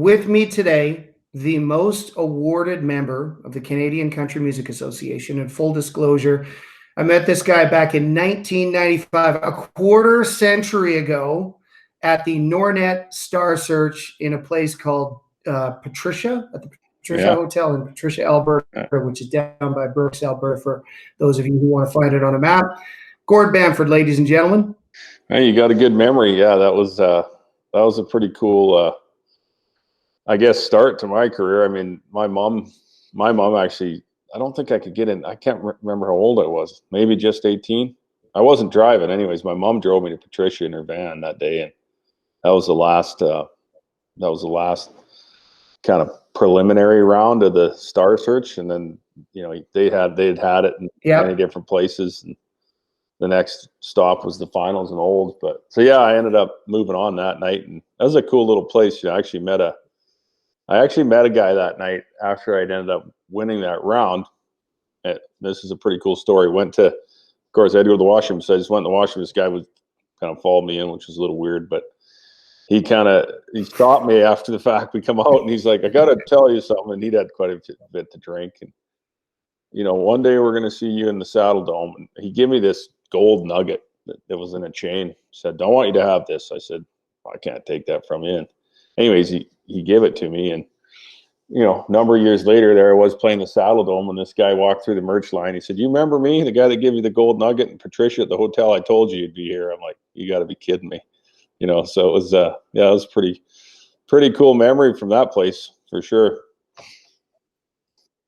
with me today, the most awarded member of the Canadian Country Music Association. In full disclosure, I met this guy back in 1995, a quarter century ago, at the Nornet Star Search in a place called Patricia, at the Patricia Hotel in Patricia, Alberta, which is down by Berks, Alberta, for those of you who want to find it on a map. Gord Bamford, ladies and gentlemen. Hey, you got a good memory. Yeah, that was a pretty cool, I guess, start to my career. I mean, my mom actually, I don't think I could get in. I can't remember how old I was. Maybe just 18. I wasn't driving, anyways. My mom drove me to Patricia in her van that day, and that was the last. Kind of preliminary round of the Star Search, and then they'd had it in many different places. And the next stop was the finals in Olds. But so yeah, I ended up moving on that night, and that was a cool little place. I actually met a guy that night after I'd ended up winning that round. And this is a pretty cool story. Of course, I had to go to the washroom, so I just went in the washroom. This guy would kind of follow me in, which was a little weird, but he stopped me after the fact. We come out, and he's like, "I got to tell you something." And he'd had quite a bit to drink, and one day we're going to see you in the Saddle Dome. And he gave me this gold nugget that was in a chain. He said, "I want you to have this." I said, "I can't take that from you." And anyways, he gave it to me, and a number of years later, there I was playing the Saddle Dome, and this guy walked through the merch line. He said, "You remember me, the guy that gave you the gold nugget in Patricia at the hotel? I told you you'd be here." I'm like, "You got to be kidding me." So it was, it was pretty cool memory from that place for sure.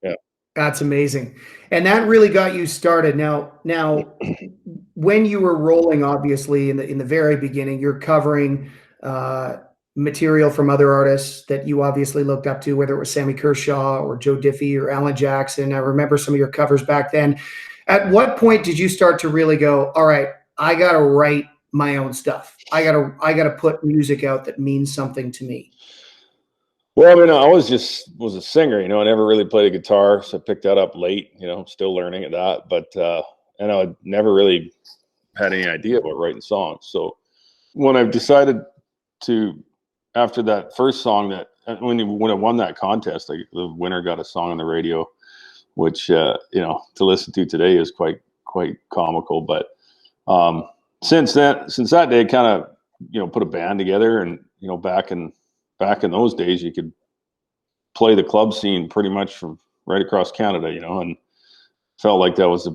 Yeah. That's amazing. And that really got you started. Now, when you were rolling, obviously in the very beginning, you're covering material from other artists that you obviously looked up to, whether it was Sammy Kershaw or Joe Diffie or Alan Jackson. I remember some of your covers back then. At what point did you start to really go, all right, I got to write my own stuff? I gotta put music out that means something to me? Well, I mean, I was a singer, I never really played a guitar, so I picked that up late, I'm still learning at that, but and I never really had any idea about writing songs. So when I decided to, after that first song, that when I won that contest, the winner got a song on the radio, which to listen to today is quite comical, but since that day, kind of, put a band together, and, back in those days, you could play the club scene pretty much from right across Canada, and felt like that was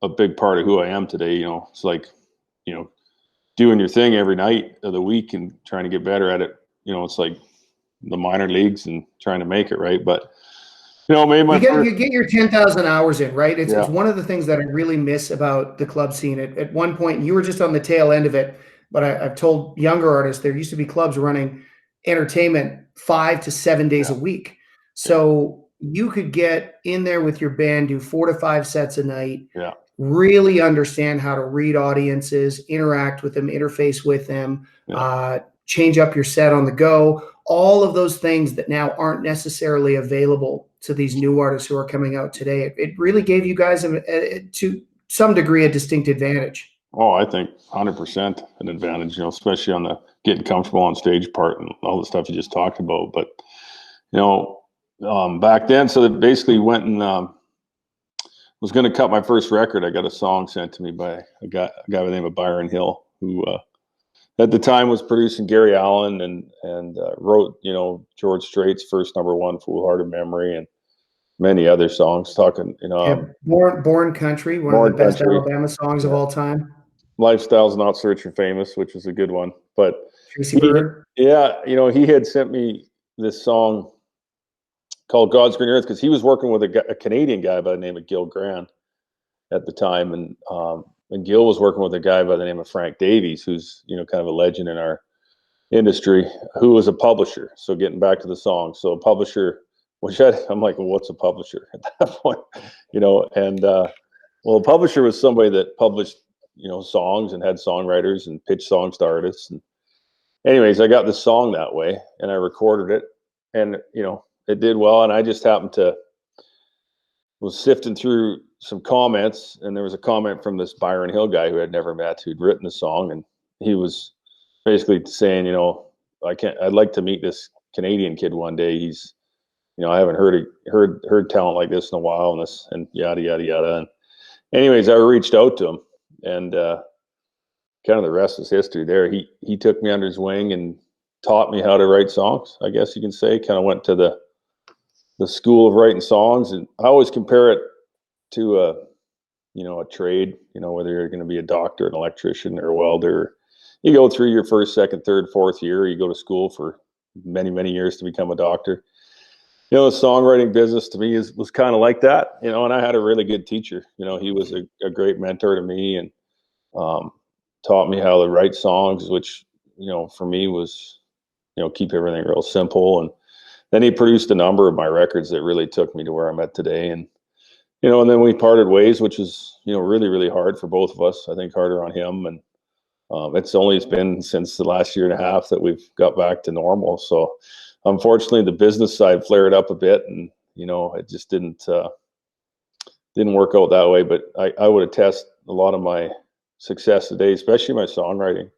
a big part of who I am today. It's like, doing your thing every night of the week and trying to get better at it. It's like the minor leagues and trying to make it, right. But you get your 10,000 hours in, right? It's one of the things that I really miss about the club scene. At one point, you were just on the tail end of it, but I've told younger artists there used to be clubs running entertainment 5 to 7 days a week. So you could get in there with your band, do 4 to 5 sets a night, really understand how to read audiences, interact with them, interface with them, change up your set on the go. All of those things that now aren't necessarily available to these new artists who are coming out today. It really gave you guys, to some degree, a distinct advantage. Oh, I think 100% an advantage, especially on the getting comfortable on stage part and all the stuff you just talked about. But, back then, so that basically went and was going to cut my first record. I got a song sent to me by a guy by the name of Byron Hill, who at the time was producing Gary Allan and wrote, George Strait's first #1, Foolhardy Memory, and many other songs. Talking, Born Country, one of the best Alabama songs of all time. Lifestyle's Not So Rich or Famous, which was a good one. But Tracy Bird. he had sent me this song called God's Green Earth, because he was working with a Canadian guy by the name of Gil Grant at the time, and Gil was working with a guy by the name of Frank Davies, who's kind of a legend in our industry, who was a publisher. So getting back to the song, so a publisher, which I'm like, well, what's a publisher at that point? And well, a publisher was somebody that published songs and had songwriters and pitched songs to artists. And anyways, I got this song that way, and I recorded it, and it did well. And I just happened to was sifting through some comments, and there was a comment from this Byron Hill guy who I'd never met, who'd written the song, and he was basically saying, I'd like to meet this Canadian kid one day. He's, I haven't heard talent like this in a while, and yada yada yada. And anyways, I reached out to him, and kind of the rest is history. There, he took me under his wing and taught me how to write songs, I guess you can say. Kind of went to the school of writing songs, and I always compare it to a trade. Whether you're going to be a doctor, an electrician, or a welder. You go through your first, second, third, fourth year. You go to school for many, many years to become a doctor. The songwriting business to me was kind of like that, and I had a really good teacher. He was a great mentor to me, and taught me how to write songs, which, for me was, keep everything real simple. And then he produced a number of my records that really took me to where I'm at today. And, and then we parted ways, which was, really, really hard for both of us. I think harder on him. And it's been since the last year and a half that we've got back to normal. So unfortunately, the business side flared up a bit, and, it just didn't work out that way. But I would attest a lot of my success today, especially my songwriting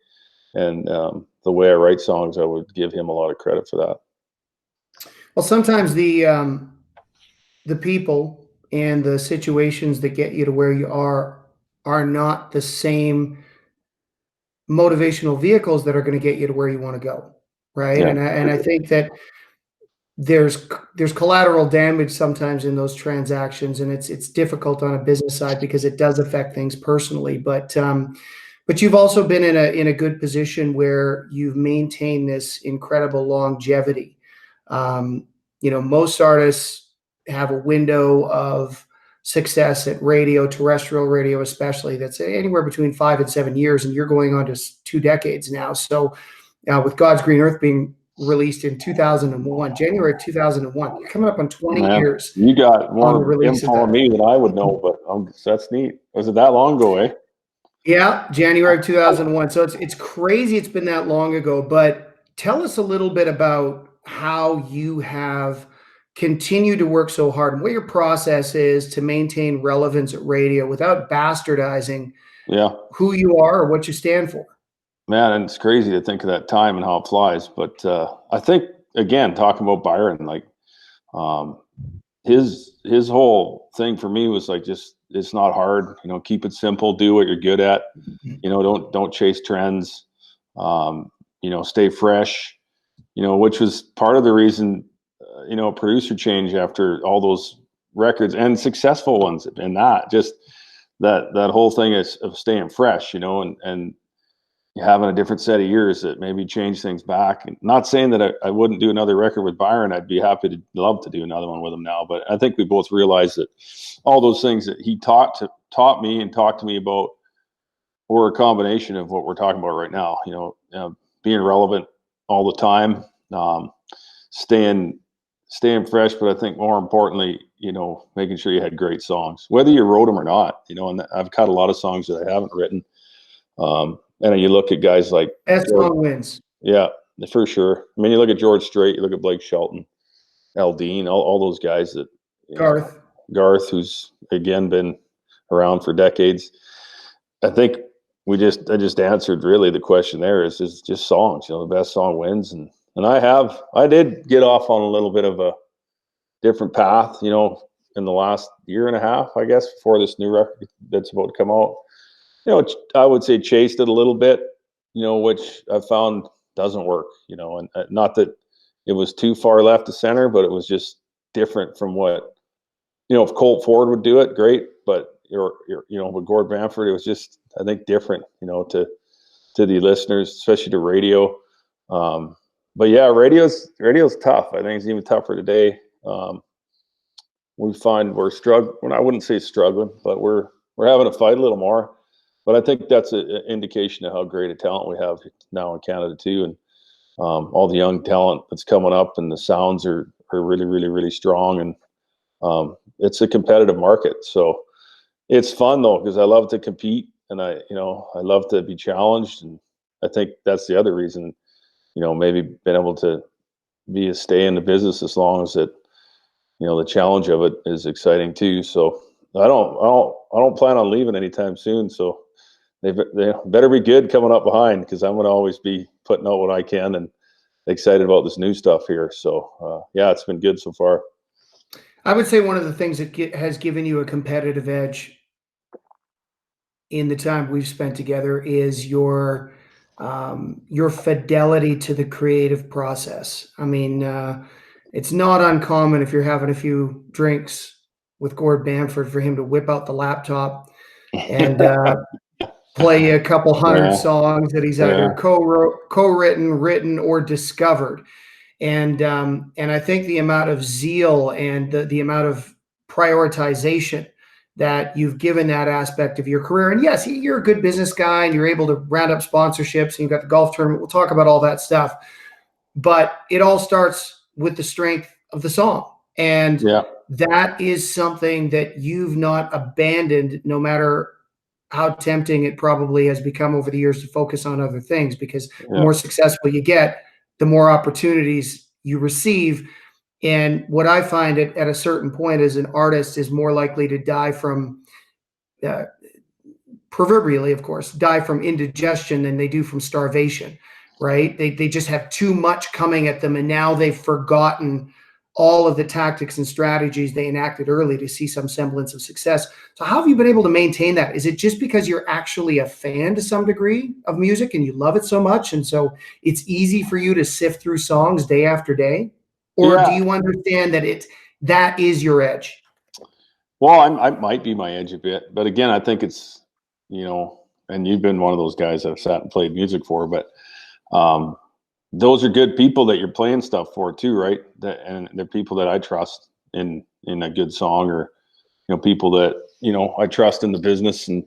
and the way I write songs. I would give him a lot of credit for that. Well, sometimes the people and the situations that get you to where you are not the same motivational vehicles that are going to get you to where you want to go, right? Yeah. And I think that there's collateral damage sometimes in those transactions, and it's difficult on a business side because it does affect things personally. But you've also been in a good position where you've maintained this incredible longevity. Most artists have a window of success at radio, terrestrial radio especially, that's anywhere between 5 and 7 years, and you're going on to 2 decades now. So with God's Green Earth being released in 2001, January 2001, you're coming up on 20 years. You got more info on me than I would know, but that's neat. Was it that long ago, eh? Yeah, January of 2001. So it's crazy it's been that long ago. But tell us a little bit about how you have continued to work so hard and what your process is to maintain relevance at radio without bastardizing who you are or what you stand for. Man, and it's crazy to think of that time and how it flies. But I think, again, talking about Byron, like his whole thing for me was like, just, it's not hard, keep it simple, do what you're good at, don't chase trends, stay fresh, which was part of the reason, producer change after all those records and successful ones, and that whole thing of staying fresh, and having a different set of years that maybe change things back. And not saying that I wouldn't do another record with Byron. I'd be love to do another one with him now. But I think we both realized that all those things that he taught me and talked to me about were a combination of what we're talking about right now. Being relevant all the time, staying fresh. But I think more importantly, making sure you had great songs, whether you wrote them or not. And I've got a lot of songs that I haven't written. And you look at guys like best song wins. Yeah, for sure. I mean, you look at Strait, you look at Blake Shelton, Al Dean, all those guys that Garth, who's again been around for decades. I think I just answered really the question there is just songs. The best song wins, and I did get off on a little bit of a different path, in the last year and a half, I guess, before this new record that's about to come out. I would say chased it a little bit, which I found doesn't work, and not that it was too far left of center, but it was just different from what, if Colt Ford would do it, great. But with Gord Bamford, it was just, I think, different, to the listeners, especially to radio. But yeah, radio's tough. I think it's even tougher today. We find we're struggling. I wouldn't say struggling, but we're having to fight a little more. But I think that's an indication of how great a talent we have now in Canada too, and all the young talent that's coming up, and the sounds are really, really, really strong, and it's a competitive market. So it's fun though, because I love to compete, and I love to be challenged, and I think that's the other reason, maybe been able to stay in the business as long as it, the challenge of it is exciting too. So I don't plan on leaving anytime soon. So they better be good coming up behind, because I'm going to always be putting out what I can, and excited about this new stuff here. So yeah, it's been good so far. I would say one of the things that has given you a competitive edge in the time we've spent together is your fidelity to the creative process. I mean, it's not uncommon if you're having a few drinks with Gord Bamford for him to whip out the laptop and play a couple hundred songs that he's either co-written, written, or discovered. And I think the amount of zeal and the amount of prioritization that you've given that aspect of your career. And yes, you're a good business guy and you're able to round up sponsorships and you've got the golf tournament. We'll talk about all that stuff. But it all starts with the strength of the song. And that is something that you've not abandoned, no matter how tempting it probably has become over the years to focus on other things, because the more successful you get, the more opportunities you receive. And what I find at a certain point as an artist is more likely to die from, proverbially, of course, die from indigestion than they do from starvation, right? They just have too much coming at them, and now they've forgotten all of the tactics and strategies they enacted early to see some semblance of success. So how have you been able to maintain that? Is it just because you're actually a fan to some degree of music and you love it so much, and so it's easy for you to sift through songs day after day? Or do you understand that that is your edge? Well, I might be my edge a bit, but again, I think it's, you know, and you've been one of those guys I've sat and played music for, but those are good people that you're playing stuff for too, right? And they're people that I trust in a good song, or, you know, people that, you know, I trust in the business. And,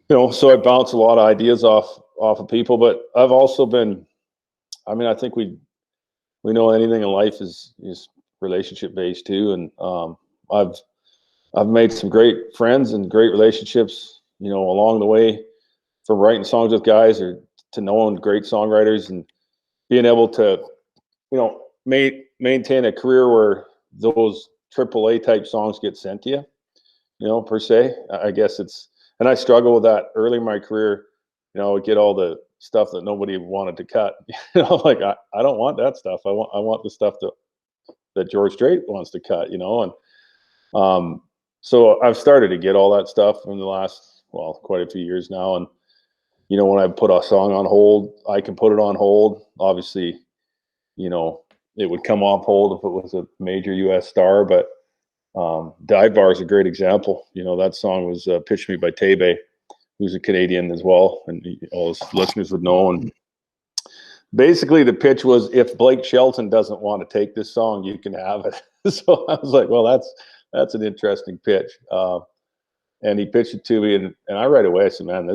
you know, so I bounce a lot of ideas off of people, but I've also been, I mean, I think we know anything in life is relationship based too. And I've made some great friends and great relationships, you know, along the way, from writing songs with guys or to knowing great songwriters and being able to, you know, maintain a career where those AAA type songs get sent to you, you know, per se. I guess and I struggle with that early in my career. You know, I would get all the stuff that nobody wanted to cut. You know, like I don't want that stuff. I want the stuff that George Strait wants to cut, you know. And so I've started to get all that stuff in the last, well, quite a few years now. And, you know, when I put a song on hold, I can put it on hold. Obviously, you know, it would come off hold if it was a major US star, but Dive Bar is a great example. You know, that song was pitched to me by Tebe, who's a Canadian as well, and all his listeners would know. And basically the pitch was, if Blake Shelton doesn't want to take this song, you can have it. So I was like, well, that's an interesting pitch. And he pitched it to me, and I right away said, man,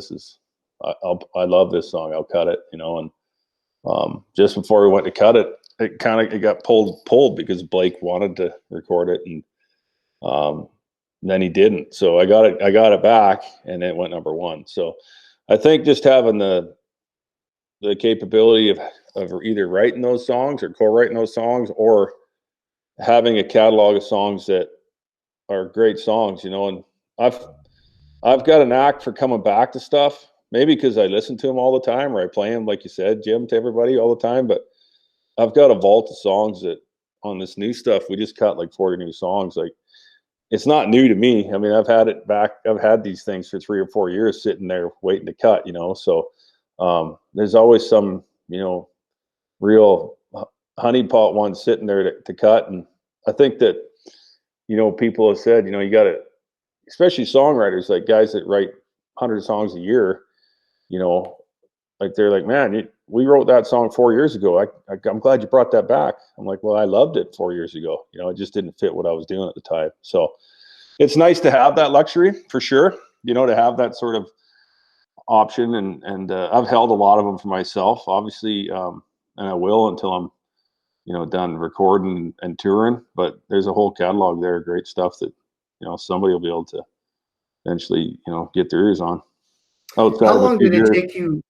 I love this song. I'll cut it, you know. And just before we went to cut it, it got pulled because Blake wanted to record it, and then he didn't. So I got it back, and it went #1. So I think just having the capability of either writing those songs or co-writing those songs, or having a catalog of songs that are great songs, you know. And I've got a knack for coming back to stuff, maybe because I listen to them all the time, or I play them, like you said, Jim, to everybody all the time. But I've got a vault of songs that on this new stuff, we just cut like 40 new songs. Like, it's not new to me. I mean, I've had it back. I've had these things for 3 or 4 years sitting there waiting to cut, you know. So there's always some, you know, real honeypot ones sitting there to cut. And I think that, you know, people have said, you know, you got to, especially songwriters, like guys that write 100 songs a year, you know, like they're like, man, we wrote that song 4 years ago. I'm glad you brought that back. I'm like, well, I loved it 4 years ago. You know, it just didn't fit what I was doing at the time. So it's nice to have that luxury, for sure, you know, to have that sort of option. And I've held a lot of them for myself, obviously, and I will until I'm, you know, done recording and touring. But there's a whole catalog there, great stuff that, you know, somebody will be able to eventually, you know, get their ears on. How long did it take you?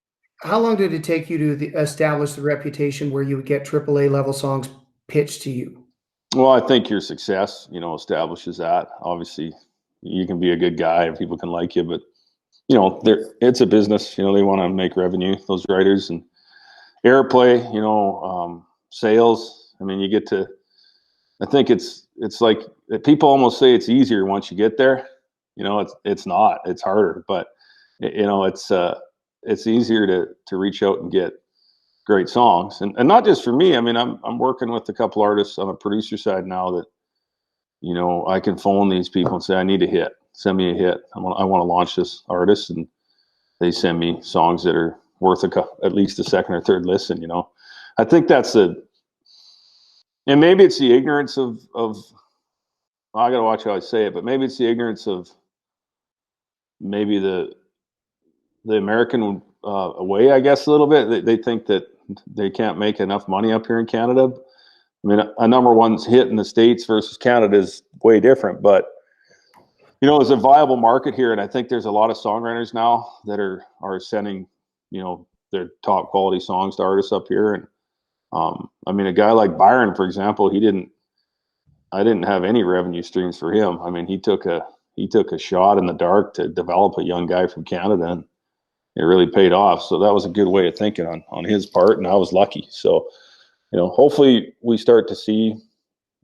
How long did it take you to establish the reputation where you would get AAA level songs pitched to you? Well, I think your success, you know, establishes that. Obviously, you can be a good guy and people can like you, but, you know, it's a business. You know, they want to make revenue, those writers, and airplay, you know, sales. I mean, you get to, I think it's like people almost say it's easier once you get there. You know, it's not, it's harder, but you know, it's easier to reach out and get great songs, and not just for me. I mean, I'm working with a couple artists on the producer side now that, you know, I can phone these people and say, I need a hit, send me a hit. I want to launch this artist, and they send me songs that are worth at least a second or third listen. You know, I think that's and maybe it's the ignorance of I gotta watch how I say it, but maybe it's the ignorance of maybe the American way, I guess, a little bit. They think that they can't make enough money up here in Canada. I mean, a number one hit in the States versus Canada is way different, but you know, it's a viable market here, and I think there's a lot of songwriters now that are sending, you know, their top quality songs to artists up here. And I mean, a guy like Byron, for example, I didn't have any revenue streams for him. I mean, he took a shot in the dark to develop a young guy from Canada, and it really paid off. So that was a good way of thinking on his part, and I was lucky. So, you know, hopefully we start to see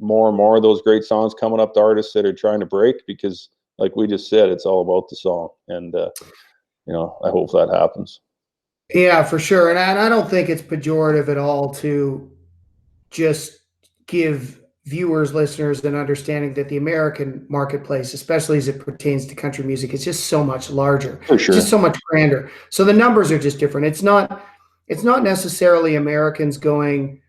more and more of those great songs coming up to artists that are trying to break, because like we just said, it's all about the song. And, you know, I hope that happens. Yeah, for sure. And I don't think it's pejorative at all to just give viewers, listeners, an understanding that the American marketplace, especially as it pertains to country music, is just so much larger. For sure. It's just so much grander. So the numbers are just different. It's not necessarily Americans going,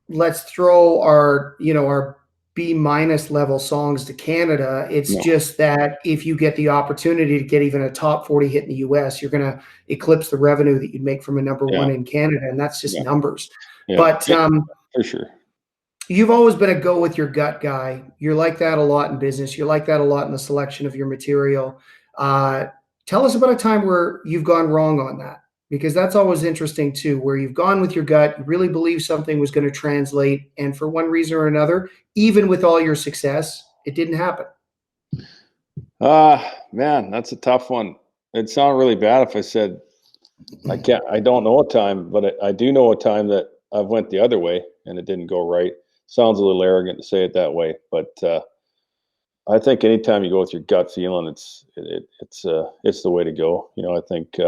let's throw our, you know, our B- level songs to Canada. It's just that if you get the opportunity to get even a top 40 hit in the US, you're going to eclipse the revenue that you'd make from a number one in Canada. And that's just numbers. But for sure. You've always been a go with your gut guy. You're like that a lot in business. You're like that a lot in the selection of your material. Tell us about a time where you've gone wrong on that, because that's always interesting too, where you've gone with your gut, you really believe something was going to translate, and for one reason or another, even with all your success, it didn't happen. Man, that's a tough one. It'd sound really bad if I said I don't know a time, but I do know a time that I went the other way and it didn't go right. Sounds a little arrogant to say it that way, but I think anytime you go with your gut feeling, it's the way to go. You know, I think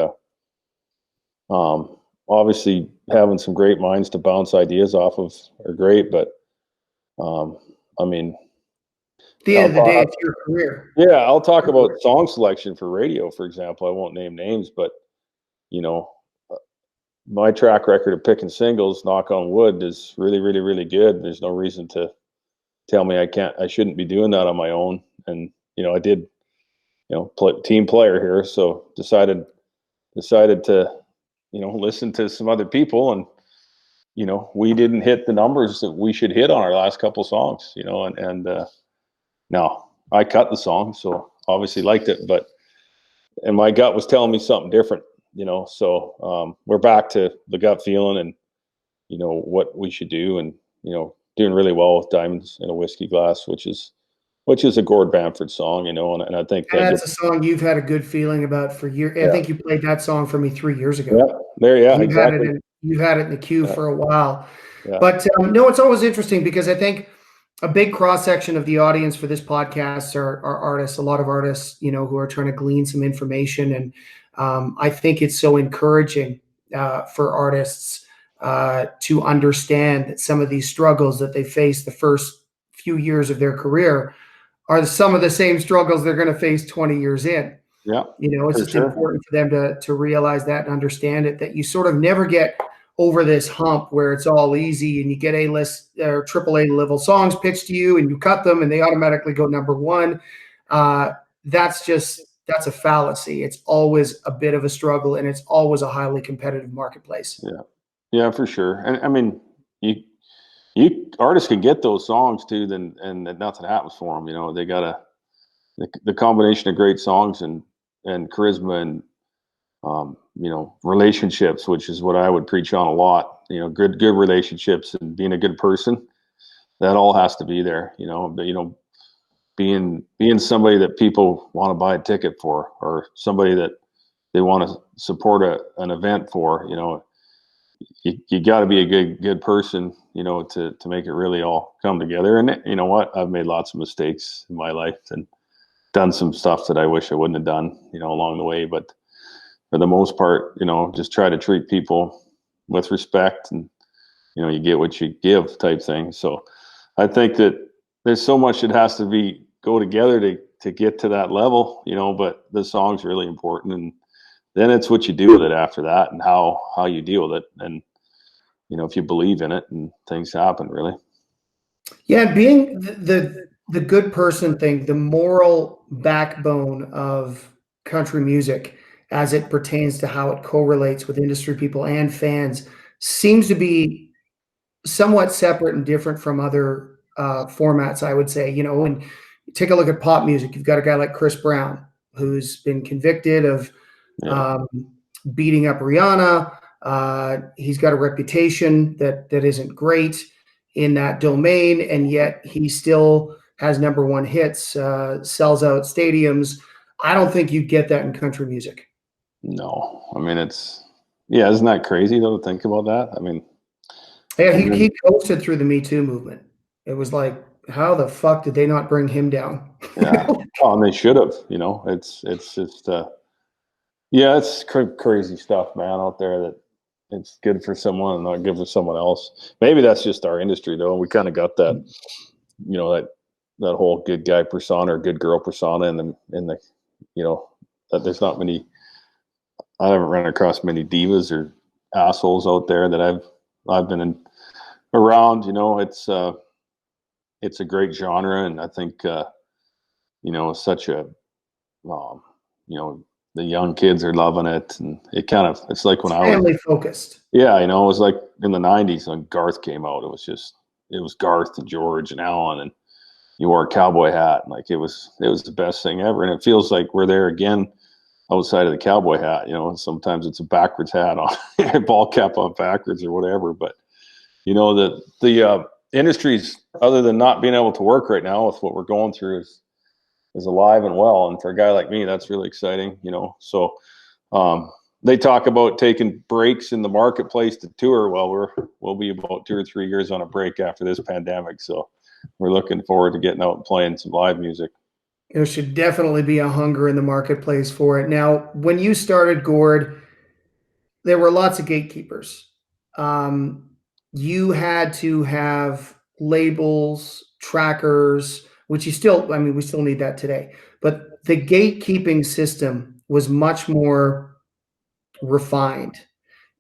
obviously having some great minds to bounce ideas off of are great, but I mean, at the end of the day, it's your career. Yeah, I'll talk about song selection for radio, for example. I won't name names, but you know, my track record of picking singles, knock on wood, is really, really, really good. There's no reason to tell me I shouldn't be doing that on my own. And, you know, I did, you know, team player here. So decided to, you know, listen to some other people, and, you know, we didn't hit the numbers that we should hit on our last couple songs, you know, and now I cut the song, so obviously liked it, and my gut was telling me something different. You know, so we're back to the gut feeling and, you know, what we should do, and, you know, doing really well with Diamonds in a Whiskey Glass, which is a Gord Bamford song, you know, and I think that's a song you've had a good feeling about for years. I think you played that song for me 3 years ago. Exactly. You've had it in the queue for a while. But no, it's always interesting, because I think a big cross section of the audience for this podcast are artists, a lot of artists, you know, who are trying to glean some information. And I think it's so encouraging for artists to understand that some of these struggles that they face the first few years of their career are some of the same struggles they're going to face 20 years in. Yeah, you know, it's just important for them to realize that and understand it, that you sort of never get over this hump where it's all easy and you get A-list or AAA level songs pitched to you and you cut them and they automatically go number one. That's a fallacy. It's always a bit of a struggle, and it's always a highly competitive marketplace. Yeah, for sure. And I mean, you artists can get those songs too, and nothing happens for them. You know, they got the combination of great songs and charisma and you know, relationships, which is what I would preach on a lot. You know, good relationships and being a good person. That all has to be there. You know, but, you know, being somebody that people want to buy a ticket for, or somebody that they want to support an event for. You know, you got to be a good person, you know, to make it really all come together. And you know what, I've made lots of mistakes in my life and done some stuff that I wish I wouldn't have done, you know, along the way. But for the most part, you know, just try to treat people with respect, and you know, you get what you give type thing. So I think that there's so much that has to go together to get to that level, you know, but the song's really important, and then it's what you do with it after that, and how you deal with it. And you know, if you believe in it, and things happen, really. Yeah, being the good person thing, the moral backbone of country music as it pertains to how it correlates with industry people and fans seems to be somewhat separate and different from other formats, I would say. You know, when you take a look at pop music, you've got a guy like Chris Brown, who's been convicted of beating up Rihanna. He's got a reputation that isn't great in that domain, and yet he still has #1 hits, sells out stadiums. I don't think you get that in country music. No, I mean, isn't that crazy though to think about that? I mean, yeah, he coasted through the Me Too movement. It was like, how the fuck did they not bring him down? Yeah, oh, and they should have. You know, it's just it's crazy stuff, man, out there that it's good for someone and not good for someone else. Maybe that's just our industry, though. We kind of got that, you know, that whole good guy persona or good girl persona in the, you know, that there's not many. I haven't run across many divas or assholes out there that I've been around. You know, it's a great genre, and I think you know, such a you know, the young kids are loving it, and it's like when I was family focused. Yeah, you know, it was like in the '90s when Garth came out. It was Garth and George and Alan, and you wore a cowboy hat, and like it was the best thing ever. And it feels like we're there again, outside of the cowboy hat. You know, sometimes it's a backwards hat on, ball cap on backwards or whatever. But you know, the industries, other than not being able to work right now with what we're going through, is alive and well. And for a guy like me, that's really exciting. You know, so. They talk about taking breaks in the marketplace to tour. Well, we'll be about 2 or 3 years on a break after this pandemic. So we're looking forward to getting out and playing some live music. There should definitely be a hunger in the marketplace for it. Now, when you started, Gord, there were lots of gatekeepers. You had to have labels, trackers, which we still need that today. But the gatekeeping system was much more refined.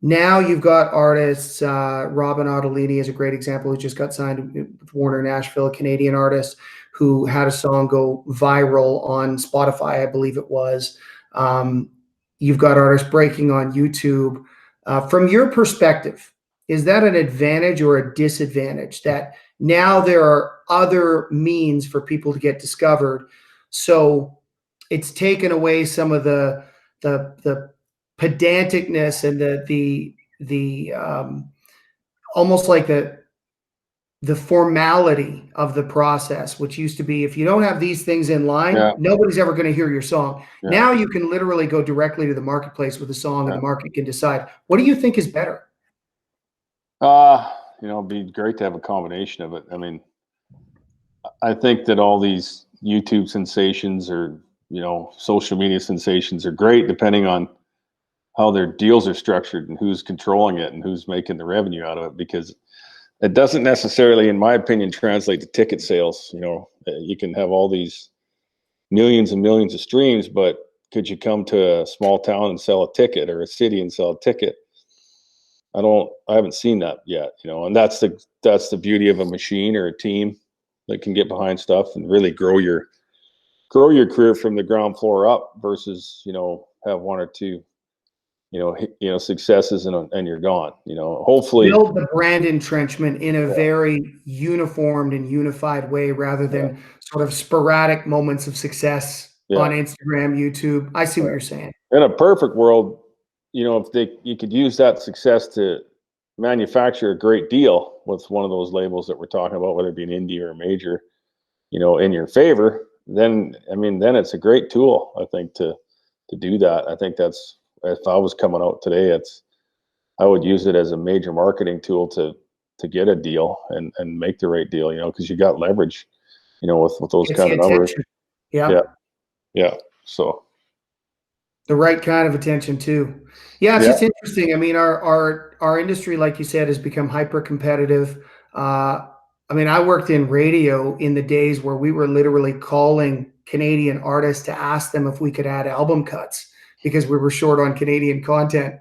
Now you've got artists, Robin Ottolini is a great example, who just got signed with Warner Nashville, a Canadian artist who had a song go viral on Spotify, I believe it was. You've got artists breaking on YouTube. From your perspective, is that an advantage or a disadvantage that now there are other means for people to get discovered? So it's taken away some of the pedanticness and the almost like the formality of the process, which used to be, if you don't have these things in line, nobody's ever going to hear your song. Now you can literally go directly to the marketplace with a song, and the market can decide. What do you think is better? You know, it'd be great to have a combination of it. I mean, I think that all these YouTube sensations or, you know, social media sensations are great, depending on how their deals are structured and who's controlling it and who's making the revenue out of it, because it doesn't necessarily, in my opinion, translate to ticket sales. You know, you can have all these millions and millions of streams, but could you come to a small town and sell a ticket, or a city and sell a ticket? I haven't seen that yet, you know, and that's the beauty of a machine or a team that can get behind stuff and really grow your career from the ground floor up, versus, you know, have 1 or 2, you know, successes and you're gone. You know, hopefully build the brand entrenchment in a very uniformed and unified way, rather than sort of sporadic moments of success on Instagram, YouTube. I see what you're saying. In a perfect world, you know, you could use that success to manufacture a great deal with one of those labels that we're talking about, whether it be an indie or a major, you know, in your favor, then it's a great tool, I think, to do that. I think that's, if I was coming out today, I would use it as a major marketing tool to get a deal and make the right deal, because you got leverage, with those Gets kind the of numbers. attention. Yeah. Yeah. Yeah. So The right kind of attention too. Yeah, it's just interesting. I mean, our industry, like you said, has become hyper competitive. I mean, I worked in radio in the days where we were literally calling Canadian artists to ask them if we could add album cuts because we were short on Canadian content.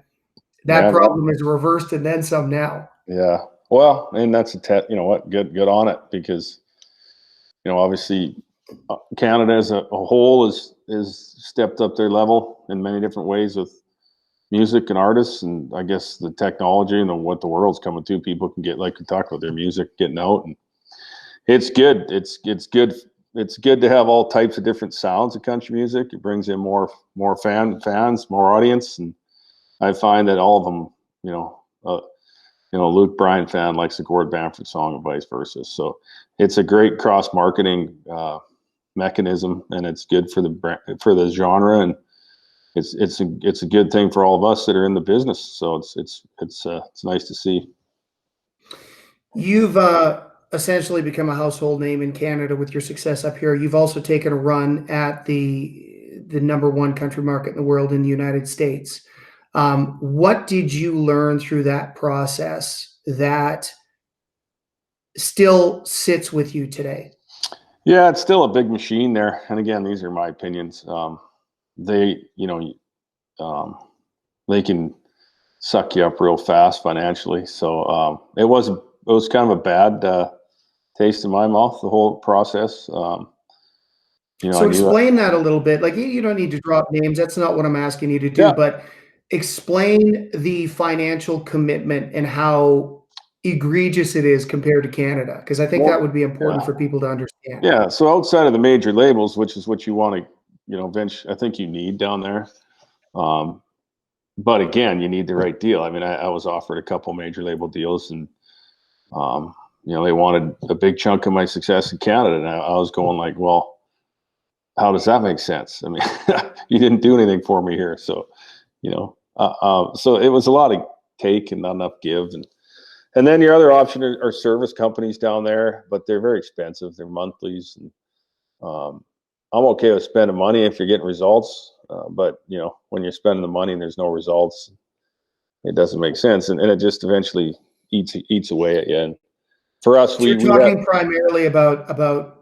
That problem is reversed and then some now. Yeah. Well, and that's good on it, because, obviously Canada as a whole is stepped up their level in many different ways with music and artists, and I guess the technology and what the world's coming to. People can get, like we talked about, their music getting out, and it's good. It's good. It's good to have all types of different sounds of country music. It brings in more fans, more audience, and I find that all of them, Luke Bryan fan likes the Gord Bamford song and vice versa. So it's a great cross marketing mechanism, and it's good for the genre, and it's a good thing for all of us that are in the business. So it's nice to see. You've essentially become a household name in Canada with your success up here. You've also taken a run at the #1 country market in the world in the United States. What did you learn through that process that still sits with you today? Yeah, it's still a big machine there. And again, these are my opinions. They can suck you up real fast financially. So it was kind of a bad taste in my mouth, the whole process. So explain that a little bit. Like, you don't need to drop names. That's not what I'm asking you to do. But explain the financial commitment and how egregious it is compared to Canada, because I think that would be important for people to understand. Yeah. So outside of the major labels, which is what you want to, I think you need down there. But again, you need the right deal. I mean, I was offered a couple major label deals, and they wanted a big chunk of my success in Canada, and I was going like, well, how does that make sense? I mean, you didn't do anything for me here. So, so it was a lot of take and not enough give. And then your other option are service companies down there, but they're very expensive. They're monthlies. And I'm okay with spending money if you're getting results. But, when you're spending the money and there's no results, it doesn't make sense. And it just eventually eats away at you. And for us, you're talking primarily about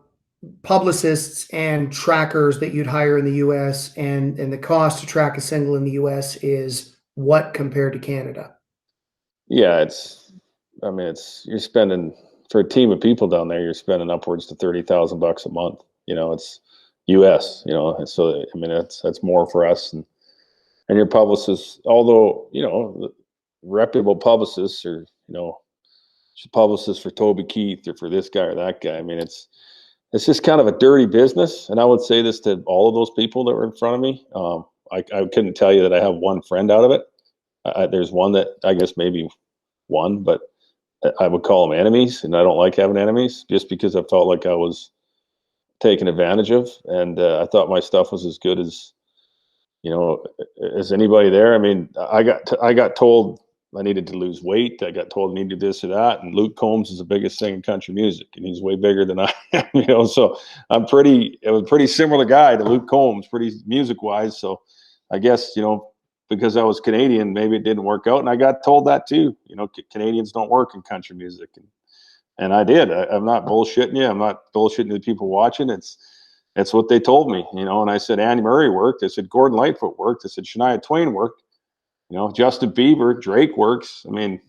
publicists and trackers that you'd hire in the US, and the cost to track a single in the US is what compared to Canada? Yeah, you're spending, for a team of people down there, you're spending upwards to $30,000 a month. It's US, so I mean that's more for us, and your publicists, although reputable publicists, or publicists for Toby Keith or for this guy or that guy. I mean, it's just kind of a dirty business. And I would say this to all of those people that were in front of me. I couldn't tell you that I have one friend out of it. There's one that I guess maybe one, but I would call them enemies, and I don't like having enemies, just because I felt like I was taken advantage of, and I thought my stuff was as good as anybody there. I mean, I got told I needed to lose weight. I got told I needed to do this or that. And Luke Combs is the biggest thing in country music, and he's way bigger than I am, so I'm a pretty similar guy to Luke Combs, pretty music wise. So I guess, because I was Canadian, maybe it didn't work out. And I got told that too, Canadians don't work in country music. And I did. I'm not bullshitting you. I'm not bullshitting the people watching. It's what they told me, and I said, Annie Murray worked. I said, Gordon Lightfoot worked. I said, Shania Twain worked. Justin Bieber, Drake works. I mean,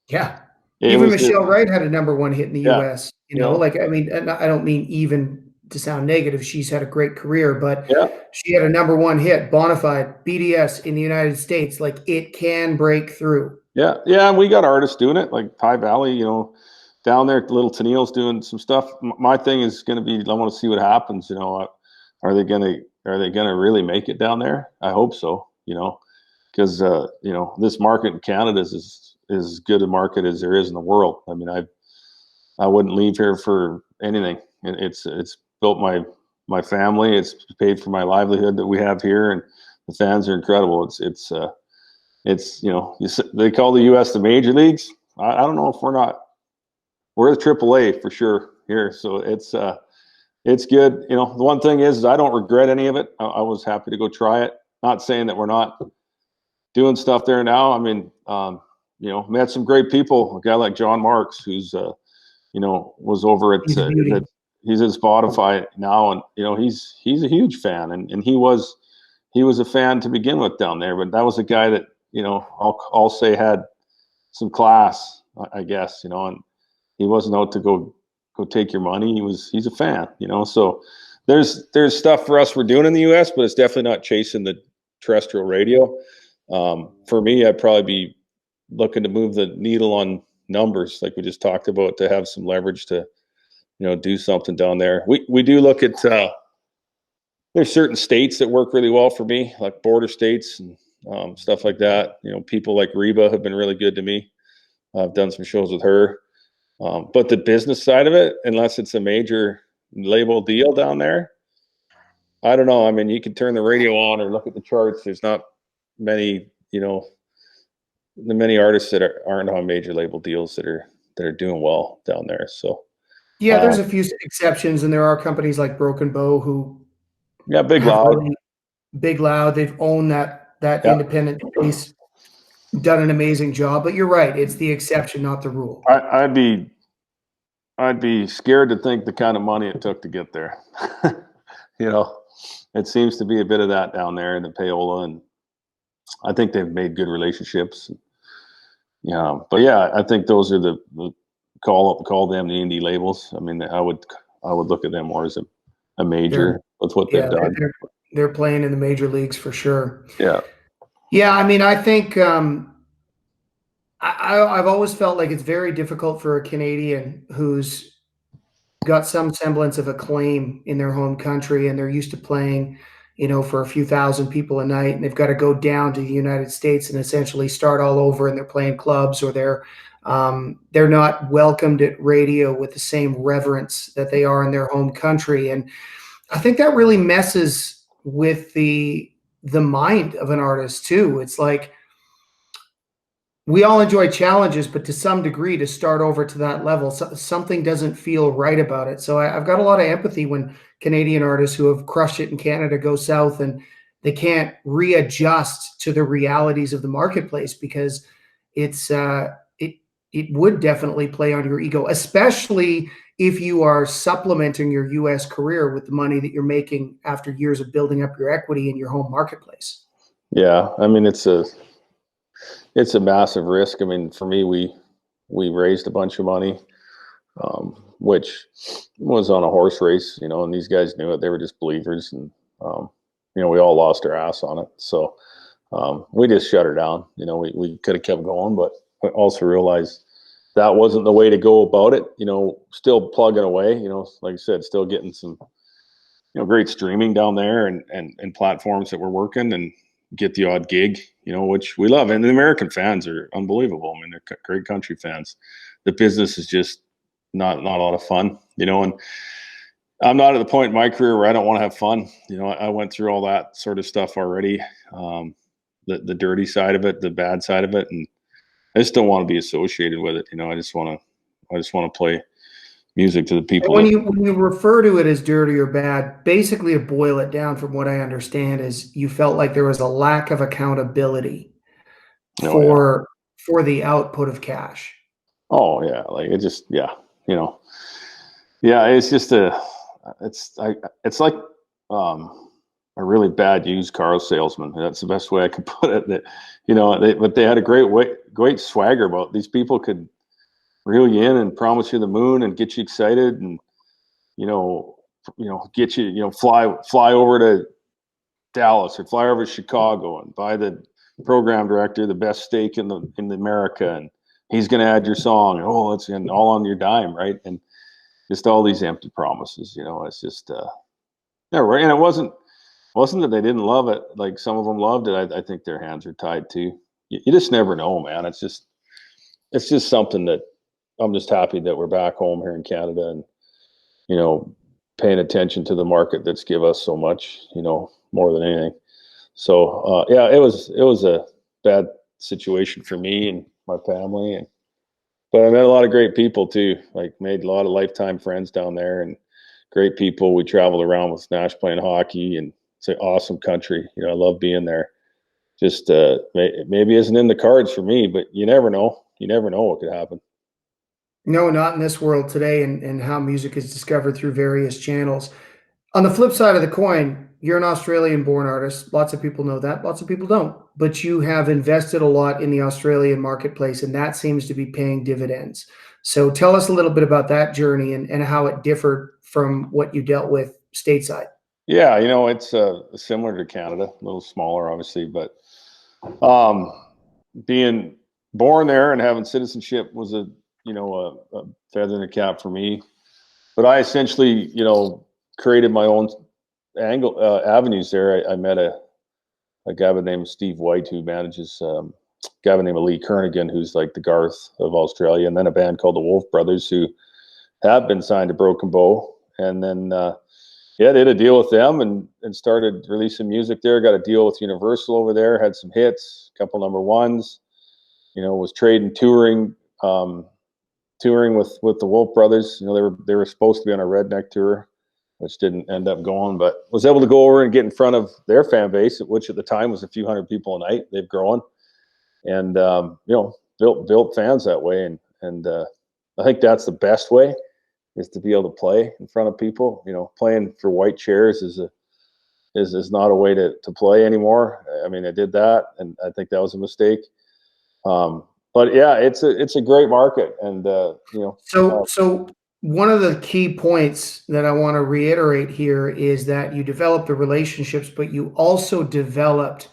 yeah. Even Michelle Wright had a #1 hit in the US, like, I mean, I don't mean even to sound negative. She's had a great career, but she had a #1 hit, Bonafide, BDS in the United States. Like, it can break through. Yeah. Yeah. And we got artists doing it, like Pie Valley, down there, Little Tennille's doing some stuff. My thing is going to be, I want to see what happens. Are they going to really make it down there? I hope so, because this market in Canada is as good a market as there is in the world. I mean, I wouldn't leave here for anything. It's built my family. It's paid for my livelihood that we have here, and the fans are incredible. it's, they call the U.S. the major leagues. I don't know if we're the AAA for sure here. So it's good. The one thing is I don't regret any of it. I was happy to go try it. Not saying that we're not doing stuff there now. I mean, met some great people. A guy like John Marks, who's, was over at, he's at Spotify now, and he's a huge fan, and he was a fan to begin with down there. But that was a guy that I'll say had some class, I guess, and he wasn't out to go take your money. He's a fan, So there's stuff for us we're doing in the U.S., but it's definitely not chasing the terrestrial radio. For me, I'd probably be looking to move the needle on numbers, like we just talked about, to have some leverage to do something down there. We do look at there's certain states that work really well for me, like border states and stuff like that. People like Reba have been really good to me. I've done some shows with her, but the business side of it, unless it's a major label deal down there, I don't know. I mean, you can turn the radio on or look at the charts. There's not many, the many artists that aren't on major label deals that are doing well down there. So yeah, there's a few exceptions, and there are companies like Broken Bow who Big Loud. Big Loud. They've owned that independent space, done an amazing job. But you're right; it's the exception, not the rule. I'd be scared to think the kind of money it took to get there. It seems to be a bit of that down there in the payola, and I think they've made good relationships. But yeah, I think those are the call them the indie labels. I mean, I would look at them more as a major with what they've done. They're playing in the major leagues for sure. Yeah. Yeah, I mean, I think I've always felt like it's very difficult for a Canadian who's got some semblance of acclaim in their home country, and they're used to playing, for a few thousand people a night, and they've got to go down to the United States and essentially start all over, and they're playing clubs, or they're not welcomed at radio with the same reverence that they are in their home country. And I think that really messes with the mind of an artist too. It's like, we all enjoy challenges, but to some degree, to start over to that level, something doesn't feel right about it. So I've got a lot of empathy when Canadian artists who have crushed it in Canada go south and they can't readjust to the realities of the marketplace, because it would definitely play on your ego, especially if you are supplementing your U.S. career with the money that you're making after years of building up your equity in your home marketplace. Yeah, I mean, it's a massive risk. I mean, for me, we raised a bunch of money, which was on a horse race, and these guys knew it. They were just believers, and we all lost our ass on it. So we just shut her down. We could have kept going, but I also realized that wasn't the way to go about it. Still plugging away. Like I said, still getting some great streaming down there and platforms that we're working, and get the odd gig, which we love. And the American fans are unbelievable. I mean, they're great country fans. The business is just not a lot of fun, and I'm not at the point in my career where I don't want to have fun. I went through all that sort of stuff already. The dirty side of it, the bad side of it. And I just don't want to be associated with it. I just want to play music to the people. When you refer to it as dirty or bad, basically, to boil it down, from what I understand, is you felt like there was a lack of accountability for the output of cash. Oh yeah, like it just it's just it's like a really bad used car salesman. That's the best way I could put it. That but they had a great swagger about it. These people could reel you in and promise you the moon and get you excited, and get you fly over to Dallas or fly over to Chicago and buy the program director the best steak in America, and he's going to add your song, and it's all on your dime, right? And just all these empty promises. It's just right. And it wasn't that they didn't love it. Like, some of them loved it. I think their hands are tied too. You just never know, man. It's just something that I'm just happy that we're back home here in Canada, and paying attention to the market that's give us so much, more than anything. So it was a bad situation for me and my family. But I met a lot of great people too, like made a lot of lifetime friends down there and great people. We traveled around with Nash playing hockey, and it's an awesome country. I love being there. Just maybe isn't in the cards for me, but you never know. You never know what could happen. No, not in this world today, and how music is discovered through various channels. On the flip side of the coin, you're an Australian-born artist. Lots of people know that. Lots of people don't. But you have invested a lot in the Australian marketplace, and that seems to be paying dividends. So tell us a little bit about that journey and how it differed from what you dealt with stateside. Yeah, it's similar to Canada, a little smaller, obviously, but being born there and having citizenship was a feather in the cap for me. But I essentially, created my own avenues there. I met a guy by the name of Steve White, who manages a guy by the name of Lee Kernaghan, who's like the Garth of Australia, and then a band called the Wolf Brothers, who have been signed to Broken Bow. And then they had a deal with them and started releasing music there. Got a deal with Universal over there, had some hits, a couple number ones, was touring with the Wolf Brothers. They were supposed to be on a Redneck tour, which didn't end up going, but was able to go over and get in front of their fan base, which at the time was a few hundred people a night. They've grown and, built fans that way. And I think that's the best way, is to be able to play in front of people. Playing for white chairs is not a way to play anymore. I mean, I did that, and I think that was a mistake. But yeah, it's a great market, and So one of the key points that I want to reiterate here is that you developed the relationships, but you also developed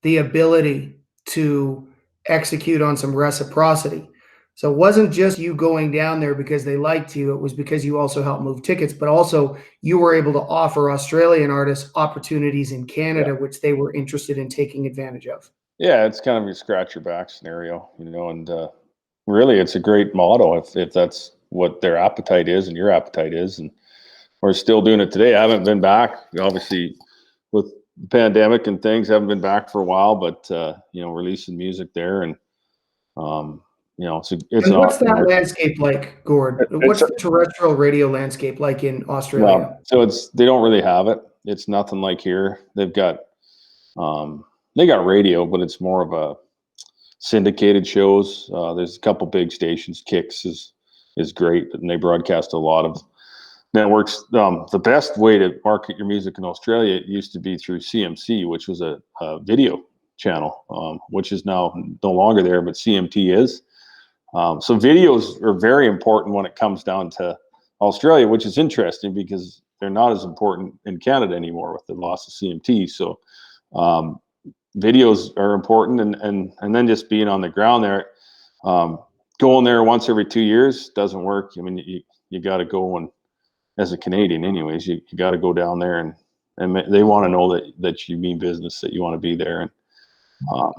the ability to execute on some reciprocity. So it wasn't just you going down there because they liked you. It was because you also helped move tickets, but also you were able to offer Australian artists opportunities in Canada, which they were interested in taking advantage of. Yeah, it's kind of your scratch your back scenario, and really it's a great motto if that's what their appetite is and your appetite is. And we're still doing it today. I haven't been back, obviously, with the pandemic and things. Haven't been back for a while, but releasing music there, and it's and what's that landscape like, Gord? What's the terrestrial radio landscape like in Australia? So they don't really have it. It's nothing like here. They've got they got radio, but it's more of a syndicated shows. There's a couple big stations. Kicks is great, and they broadcast a lot of networks. The best way to market your music in Australia, it used to be through CMC, which was a video channel, which is now no longer there, but CMT is. So videos are very important when it comes down to Australia, which is interesting because they're not as important in Canada anymore with the loss of CMT. So videos are important, and then just being on the ground there, going there once every 2 years doesn't work. I mean, you got to go, and as a Canadian anyways, you got to go down there, and they want to know that you mean business, that you want to be there, and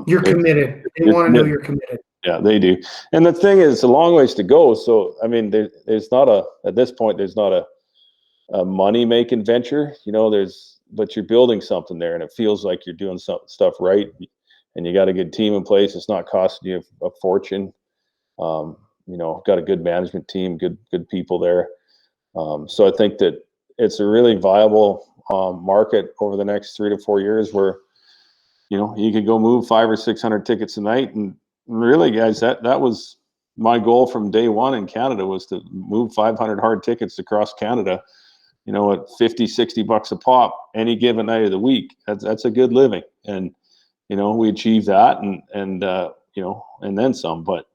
you're committed. They want to know you're committed. Yeah, they do. And the thing is, it's a long ways to go. So I mean, there's not at this point there's not a money making venture, but you're building something there, and it feels like you're doing stuff right, and you got a good team in place. It's not costing you a fortune. Got a good management team, good people there. So I think that it's a really viable market over the next 3 to 4 years, where you could go move 500 or 600 tickets a night. And really, guys, that was my goal from day one in Canada, was to move 500 hard tickets across Canada, at 50, 60 bucks a pop any given night of the week. That's a good living. And, we achieved that and then some. But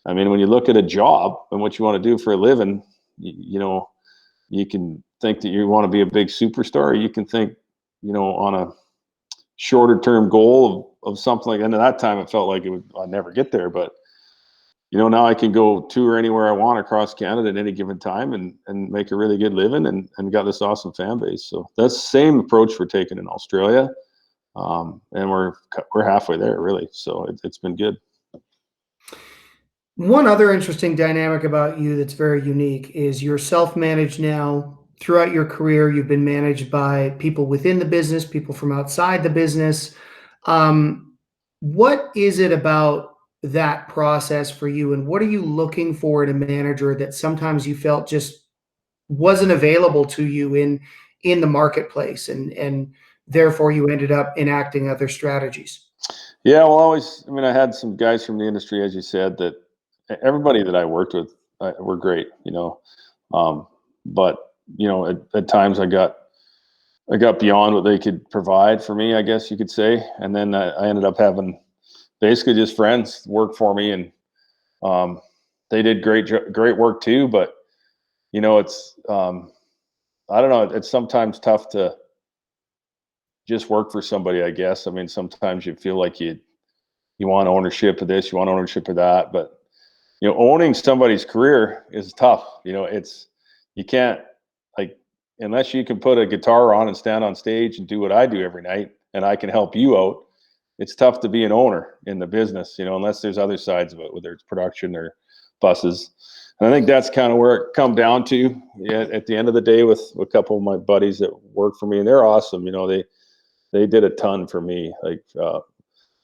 I mean, when you look at a job and what you want to do for a living, you can think that you want to be a big superstar. Or you can think, on a shorter term goal of something like, and at that time it felt like I'd never get there, but now I can go tour anywhere I want across Canada at any given time and make a really good living and got this awesome fan base. So that's the same approach we're taking in Australia. And we're halfway there, really. So it's been good. One other interesting dynamic about you that's very unique is you're self-managed now. Throughout your career, you've been managed by people within the business, people from outside the business. What is it about that process for you, and what are you looking for in a manager that sometimes you felt just wasn't available to you in the marketplace, and therefore you ended up enacting other strategies? Yeah, well, I mean, I had some guys from the industry, as you said, that everybody that I worked with were great, but at times I got beyond what they could provide for me, I guess you could say, and then I ended up having basically just friends work for me, and they did great work too. But it's I don't know, it's sometimes tough to just work for somebody, I guess. I mean, sometimes you feel like you want ownership of this, you want ownership of that, but owning somebody's career is tough. You can't, like, unless you can put a guitar on and stand on stage and do what I do every night, and I can help you out. It's tough to be an owner in the business, unless there's other sides of it, whether it's production or buses. And I think that's kind of where it come down to. At the end of the day, with a couple of my buddies that work for me, and they're awesome. They did a ton for me. Like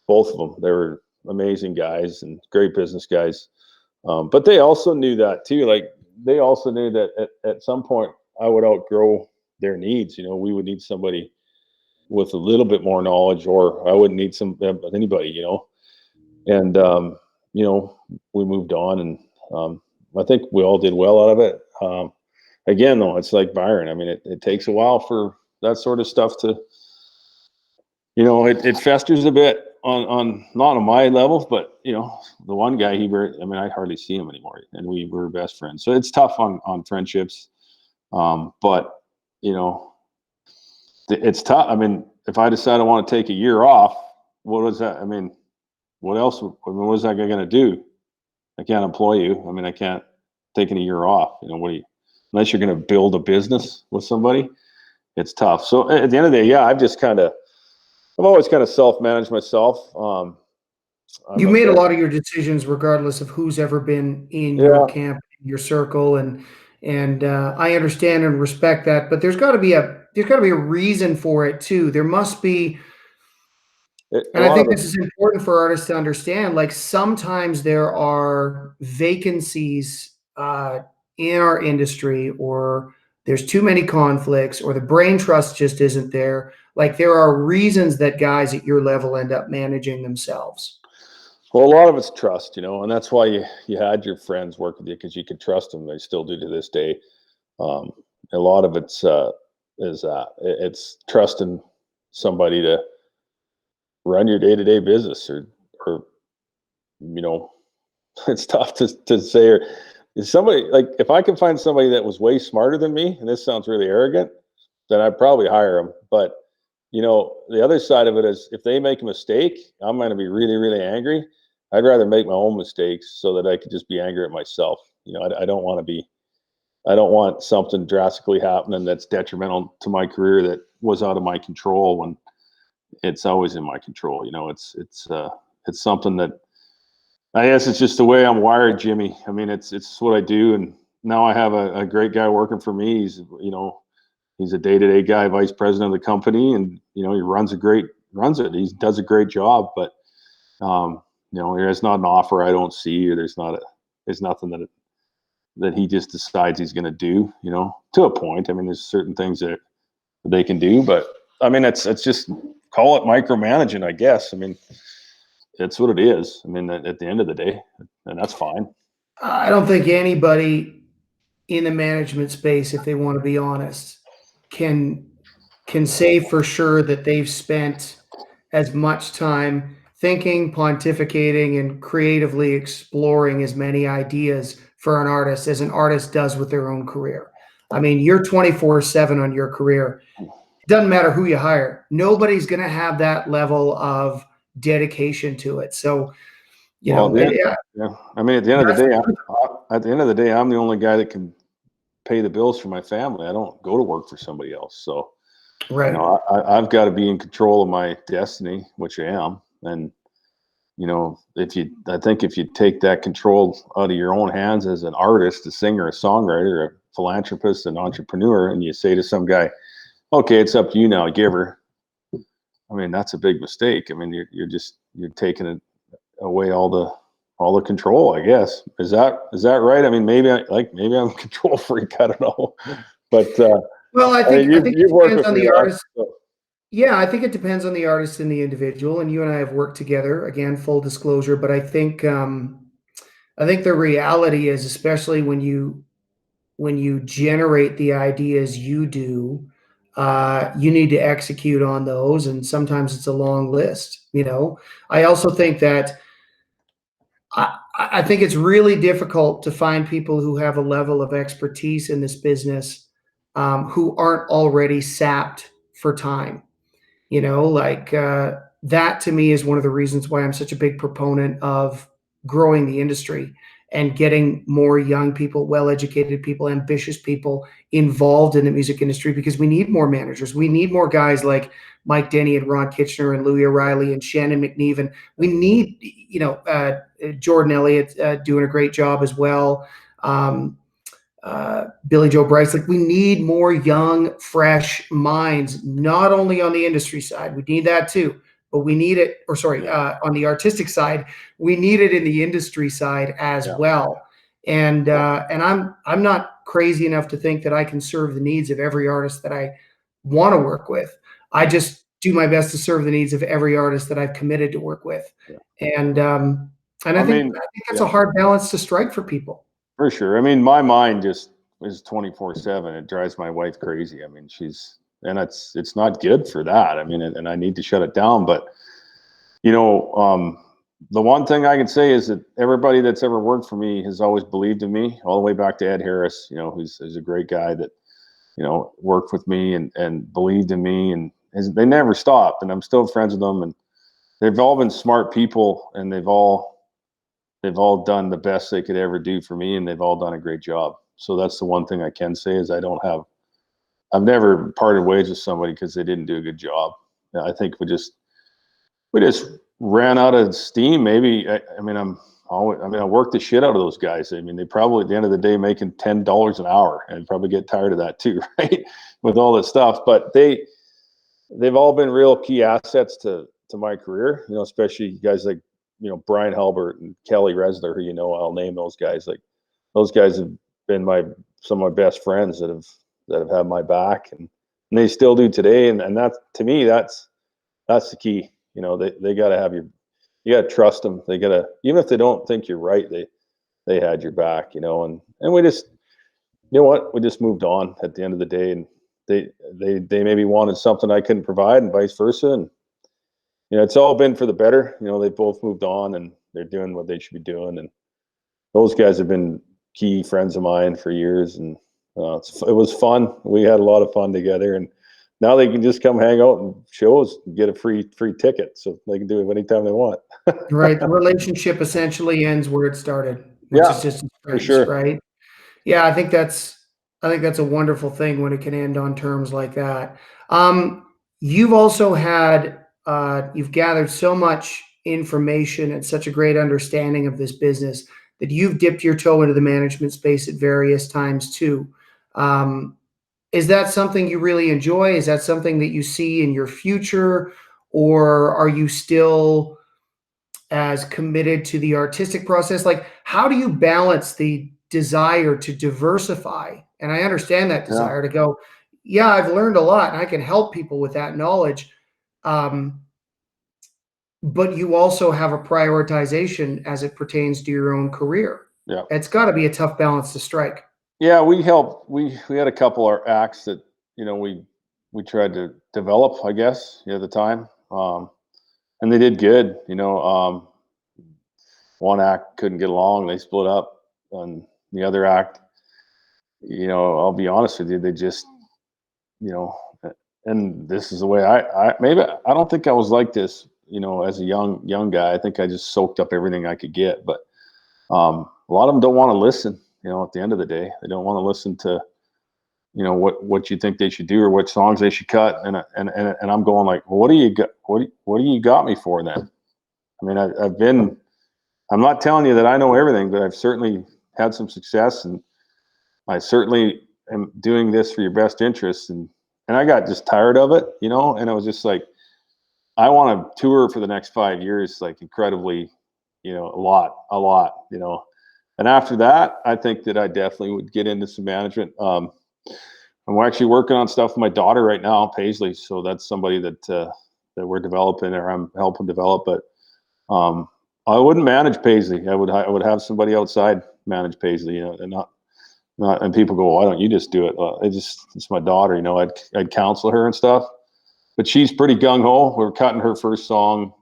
both of them, they were amazing guys and great business guys. But they also knew that too. Like they also knew that at some point I would outgrow their needs. We would need somebody with a little bit more knowledge, or I wouldn't need anybody. And we moved on, and I think we all did well out of it. Again, though, it's like Byron. I mean, it takes a while for that sort of stuff to, it festers a bit on not on my level, but the one guy, I hardly see him anymore, and we were best friends. So it's tough on friendships. But it's tough. I mean, if I decide I want to take a year off, what was that? I mean, what else? What was that guy going to do? I can't employ you. I mean, I can't take a year off. Unless you're going to build a business with somebody, it's tough. So at the end of the day, yeah, I've always kind of self-managed myself. You made a lot of your decisions regardless of who's ever been in your camp, your circle, and I understand and respect that. But there's got to be a reason for it too. There must be. And I think this is important for artists to understand. Like sometimes there are vacancies in our industry, or there's too many conflicts, or the brain trust just isn't there. Like there are reasons that guys at your level end up managing themselves. Well, a lot of it's trust, and that's why you had your friends work with you, because you could trust them. They still do to this day. A lot of it's it's trusting somebody to run your day-to-day business, or it's tough to say. Or is somebody, like, if I can find somebody that was way smarter than me, and this sounds really arrogant, then I'd probably hire them. But the other side of it is, if they make a mistake, I'm going to be really, really angry. I'd rather make my own mistakes so that I could just be angry at myself. I don't want something drastically happening that's detrimental to my career that was out of my control, when it's always in my control. It's something that, I guess it's just the way I'm wired, Jimmy. I mean, it's what I do. And now I have a great guy working for me. He's a day-to-day guy, vice president of the company, and he runs it. He does a great job, but there's not an offer I don't see, or there's nothing that he just decides he's going to do. To a point. I mean, there's certain things that they can do, but I mean, it's just, call it micromanaging, I guess. I mean, it's what it is. I mean, at the end of the day, and that's fine. I don't think anybody in the management space, if they want to be honest, can say for sure that they've spent as much time thinking, pontificating, and creatively exploring as many ideas for an artist as an artist does with their own career. I mean, you're 24/7 on your career. It doesn't matter who you hire. Nobody's going to have that level of dedication to it. So, yeah. I mean, at the end of the day, I'm the only guy that can pay the bills for my family. I don't go to work for somebody else. So, right. I've got to be in control of my destiny, which I am. And, I think if you take that control out of your own hands as an artist, a singer, a songwriter, a philanthropist, an entrepreneur, and you say to some guy, okay, it's up to you now, give her. I mean, that's a big mistake. I mean, you're just you're taking it away all the control, I guess. Is that right? I mean, maybe I'm a control freak. I don't know, but well, I think you've it worked depends with on me the a lot. artist. So. Yeah, I think it depends on the artist and the individual. And you and I have worked together. Again, full disclosure. But I think the reality is, especially when you generate the ideas you do, you need to execute on those, and sometimes it's a long list. I also think that I think it's really difficult to find people who have a level of expertise in this business who aren't already sapped for time. That to me is one of the reasons why I'm such a big proponent of growing the industry and getting more young people, well-educated people, ambitious people involved in the music industry, because we need more managers. We need more guys like Mike Denny and Ron Kitchener and Louis O'Reilly and Shannon McNeven. We need, Jordan Elliott doing a great job as well. Billy Joe Bryce. Like, we need more young, fresh minds, not only on the industry side. We need that too, but we need it, on the artistic side, we need it in the industry side as well. And I'm not crazy enough to think that I can serve the needs of every artist that I want to work with. I just do my best to serve the needs of every artist that I've committed to work with. And I think that's a hard balance to strike for people. For sure. I mean, my mind just is 24/7. It drives my wife crazy. I mean, it's not good for that. I mean, and I need to shut it down. But, the one thing I can say is that everybody that's ever worked for me has always believed in me, all the way back to Ed Harris, who's a great guy that, worked with me and believed in me, and they never stopped, and I'm still friends with them, and they've all been smart people, and they've all done the best they could ever do for me, and they've all done a great job. So that's the one thing I can say is I've never parted ways with somebody because they didn't do a good job. I think we just ran out of steam. Maybe I worked the shit out of those guys. I mean, they probably at the end of the day making $10 an hour, and probably get tired of that too, right? With all this stuff, but they've all been real key assets to my career. Especially guys like Brian Halbert and Kelly Resler, who I'll name those guys. Like, those guys have been some of my best friends that have had my back, and they still do today. And that, to me, that's the key. They got to have you got to trust them. They got to, even if they don't think you're right, they had your back. And we just, we just moved on at the end of the day, and they maybe wanted something I couldn't provide, and vice versa. And it's all been for the better. They both moved on, and they're doing what they should be doing. And those guys have been key friends of mine for years, and it was fun. We had a lot of fun together, and now they can just come hang out and shows and get a free ticket, so they can do it anytime they want. Right. The relationship essentially ends where it started, which is just friends, for sure. Right. Yeah, I think that's a wonderful thing when it can end on terms like that. You've also had you've gathered so much information and such a great understanding of this business that you've dipped your toe into the management space at various times too. Is that something you really enjoy? Is that something that you see in your future, or are you still as committed to the artistic process? Like, how do you balance the desire to diversify? And I understand that desire to go, I've learned a lot and I can help people with that knowledge. But you also have a prioritization as it pertains to your own career. Yeah. It's got to be a tough balance to strike. Yeah, we had a couple of acts that, we tried to develop, I guess, at the time. And they did good. One act couldn't get along, they split up, and the other act, I'll be honest with you, they just, and this is the way I don't think I was like this, as a young guy. I think I just soaked up everything I could get. But a lot of them don't want to listen. At the end of the day, they don't want to listen to, what you think they should do or what songs they should cut. And I'm going like, well, what do you got me for then? I mean, I'm not telling you that I know everything, but I've certainly had some success, and I certainly am doing this for your best interest. And I got just tired of it, and I was just like, I want to tour for the next 5 years, like incredibly, a lot, and after that, I think that I definitely would get into some management. I'm actually working on stuff with my daughter right now, Paisley. So that's somebody that we're developing, or I'm helping develop. But I wouldn't manage Paisley. I would have somebody outside manage Paisley, and not. And people go, why don't you just do it? It's my daughter, I'd counsel her and stuff, but she's pretty gung ho. We're cutting her first song.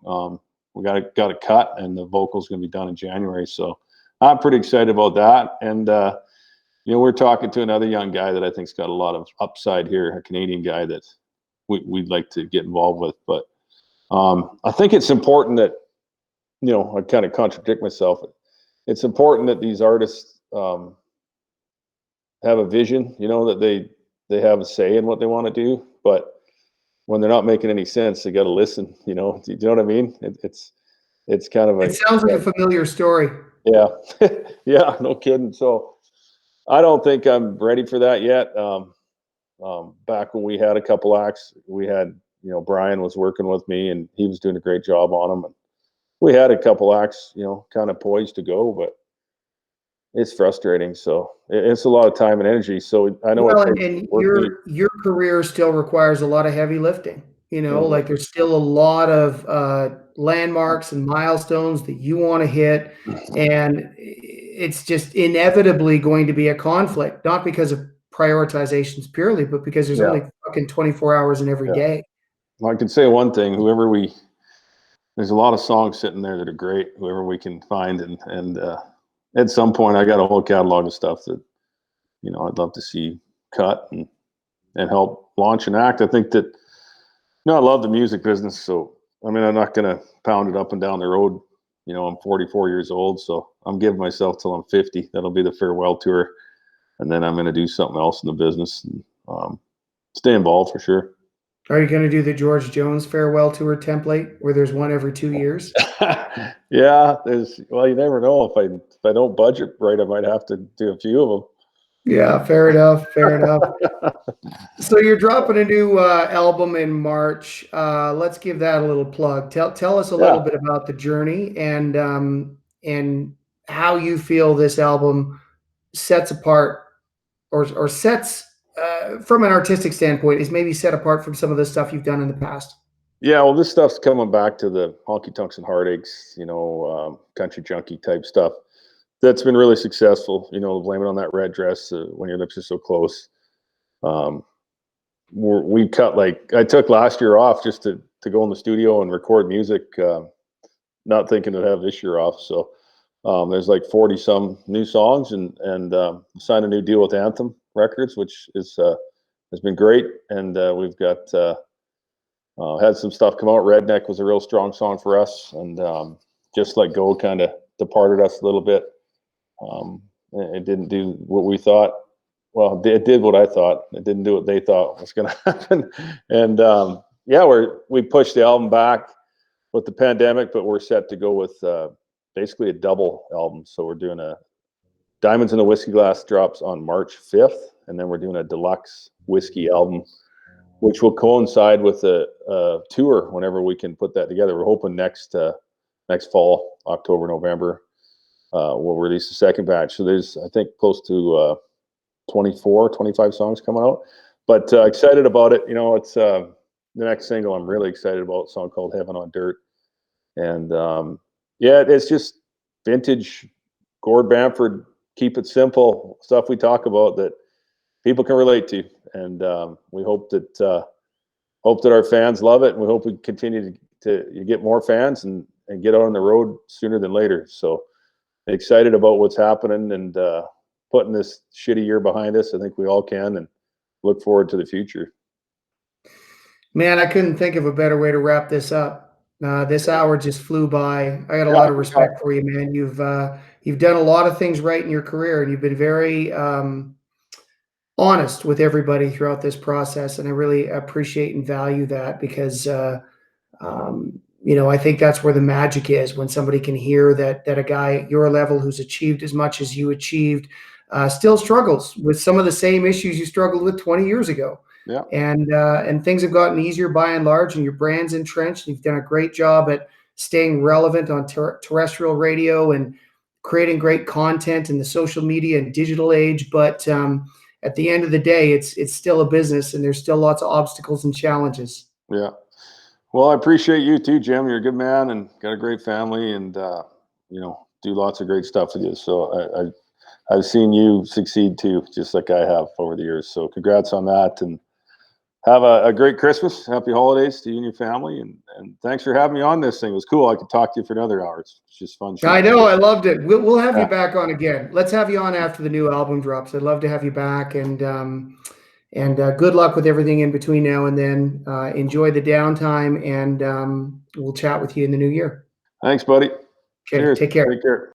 We got it cut, and the vocal's going to be done in January. So I'm pretty excited about that. And, we're talking to another young guy that I think's got a lot of upside here, a Canadian guy that we'd like to get involved with. But I think it's important that, I kind of contradict myself. It's important that these artists, have a vision, that they have a say in what they want to do, but when they're not making any sense, they got to listen, do you know what I mean? It's kind of it sounds like a familiar story. Yeah. Yeah, no kidding. So I don't think I'm ready for that yet. Back when we had a couple acts, we had, Brian was working with me and he was doing a great job on them. And we had a couple acts, kind of poised to go, but it's frustrating. So it's a lot of time and energy. So I know. Well, and your career still requires a lot of heavy lifting. Like there's still a lot of landmarks and milestones that you want to hit, and it's just inevitably going to be a conflict, not because of prioritizations purely, but because there's only fucking 24 hours in every day. Well, I can say one thing: there's a lot of songs sitting there that are great. Whoever we can find, and at some point, I got a whole catalog of stuff that, I'd love to see cut and help launch an act. I think that, I love the music business. So, I'm not going to pound it up and down the road. I'm 44 years old, so I'm giving myself till I'm 50. That'll be the farewell tour. And then I'm going to do something else in the business and stay involved for sure. Are you going to do the George Jones farewell tour template where there's one every 2 years? Yeah, you never know. If I don't budget right, I might have to do a few of them. Yeah, fair enough. So you're dropping a new album in March. Let's give that a little plug. Tell us a little bit about the journey and how you feel this album sets apart or sets from an artistic standpoint is maybe set apart from some of the stuff you've done in the past. Yeah, well, this stuff's coming back to the honky tonks and heartaches, country junkie type stuff. That's been really successful. Blame it on that red dress when your lips are so close. We cut I took last year off just to go in the studio and record music, not thinking to have this year off. So there's 40 some new songs and signed a new deal with Anthem Records, which has been great. And we've got had some stuff come out. Redneck was a real strong song for us, and Just Let Go kind of departed us a little bit. It didn't do what we thought. Well, it did what I thought. It didn't do what they thought was going to happen. And we pushed the album back with the pandemic, but we're set to go with basically a double album. So we're doing a Diamonds in the Whiskey Glass drops on March 5th, and then we're doing a deluxe whiskey album, which will coincide with a tour whenever we can put that together. We're hoping next fall, October, November, we'll release the second batch. So there's, I think, close to 25 songs coming out. But excited about it. It's the next single I'm really excited about, a song called Heaven on Dirt. And it's just vintage Gord Bamford, keep it simple stuff we talk about that people can relate to. And we hope that our fans love it, and we hope we continue to get more fans and get out on the road sooner than later. So excited about what's happening and putting this shitty year behind us. I think we all can, and look forward to the future. Man, I couldn't think of a better way to wrap this up. This hour just flew by. I got a lot of respect for you, man. You've done a lot of things right in your career, and you've been very honest with everybody throughout this process, and I really appreciate and value that because I think that's where the magic is, when somebody can hear that a guy at your level who's achieved as much as you achieved still struggles with some of the same issues you struggled with 20 years ago. Yeah. And things have gotten easier by and large, and your brand's entrenched. You've done a great job at staying relevant on terrestrial radio and creating great content in the social media and digital age. But at the end of the day, it's still a business, and there's still lots of obstacles and challenges. Yeah. Well, I appreciate you too, Jim. You're a good man and got a great family, and you know, do lots of great stuff with you. So I've seen you succeed too, just like I have over the years. So congrats on that, and have a great Christmas. Happy holidays to you and your family, and thanks for having me on this thing. It was cool. I could talk to you for another hour. It's just fun. I know. I loved it. We'll have you back on again. Let's have you on after the new album drops. I'd love to have you back, and good luck with everything in between now and then. Enjoy the downtime, and we'll chat with you in the new year. Thanks, buddy. Okay, take care. Take care.